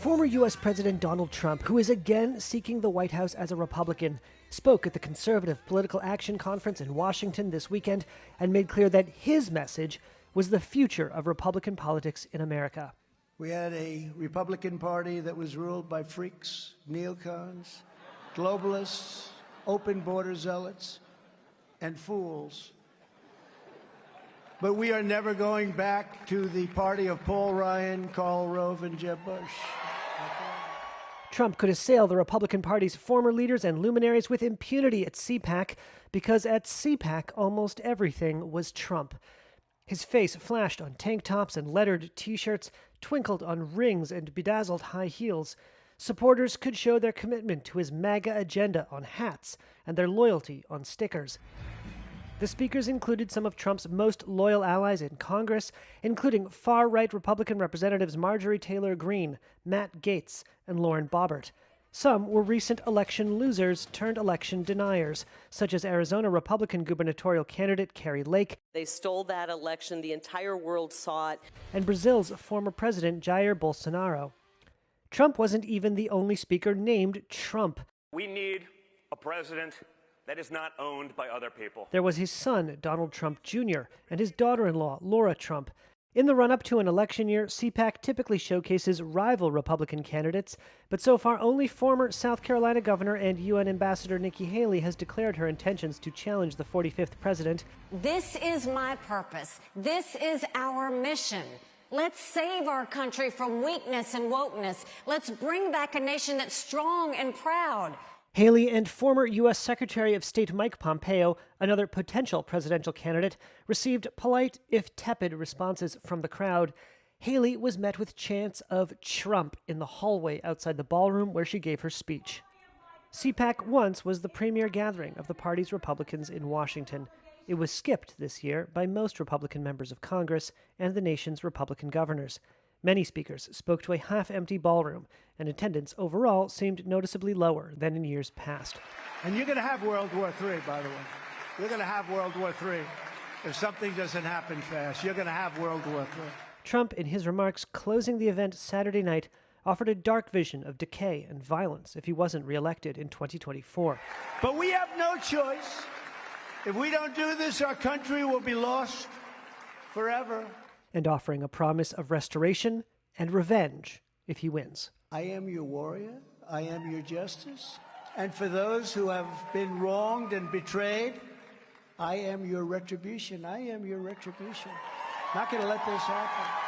Former U.S. President Donald Trump, who is again seeking the White House as a Republican, spoke at the Conservative Political Action Conference in Washington this weekend and made clear that his message was the future of Republican politics in America. We had a Republican Party that was ruled by freaks, neocons, globalists, open border zealots, and fools. But we are never going back to the party of Paul Ryan, Karl Rove, and Jeb Bush. Trump could assail the Republican Party's former leaders and luminaries with impunity at CPAC because at CPAC almost everything was Trump. His face flashed on tank tops and lettered T-shirts, twinkled on rings and bedazzled high heels. Supporters could show their commitment to his MAGA agenda on hats and their loyalty on stickers. The speakers included some of Trump's most loyal allies in Congress, including far-right Republican Representatives Marjorie Taylor Greene, Matt Gaetz, and Lauren Boebert. Some were recent election losers turned election deniers, such as Arizona Republican gubernatorial candidate Kari Lake. They stole that election. The entire world saw it. And Brazil's former president Jair Bolsonaro. Trump wasn't even the only speaker named Trump. We need a president that is not owned by other people. There was his son, Donald Trump Jr., and his daughter-in-law, Laura Trump. In the run-up to an election year, CPAC typically showcases rival Republican candidates, but so far only former South Carolina Governor and UN Ambassador Nikki Haley has declared her intentions to challenge the 45th president. This is my purpose. This is our mission. Let's save our country from weakness and wokeness. Let's bring back a nation that's strong and proud. Haley and former U.S. Secretary of State Mike Pompeo, another potential presidential candidate, received polite, if tepid, responses from the crowd. Haley was met with chants of Trump in the hallway outside the ballroom where she gave her speech. CPAC once was the premier gathering of the party's Republicans in Washington. It was skipped this year by most Republican members of Congress and the nation's Republican governors. Many speakers spoke to a half-empty ballroom, and attendance overall seemed noticeably lower than in years past. And you're going to have World War III, by the way. You're going to have World War III. If something doesn't happen fast, you're going to have World War III. Trump, in his remarks closing the event Saturday night, offered a dark vision of decay and violence if he wasn't reelected in 2024. But we have no choice. If we don't do this, our country will be lost forever. And offering a promise of restoration and revenge if he wins. I am your warrior. I am your justice. And for those who have been wronged and betrayed, I am your retribution. I am your retribution. Not going to let this happen.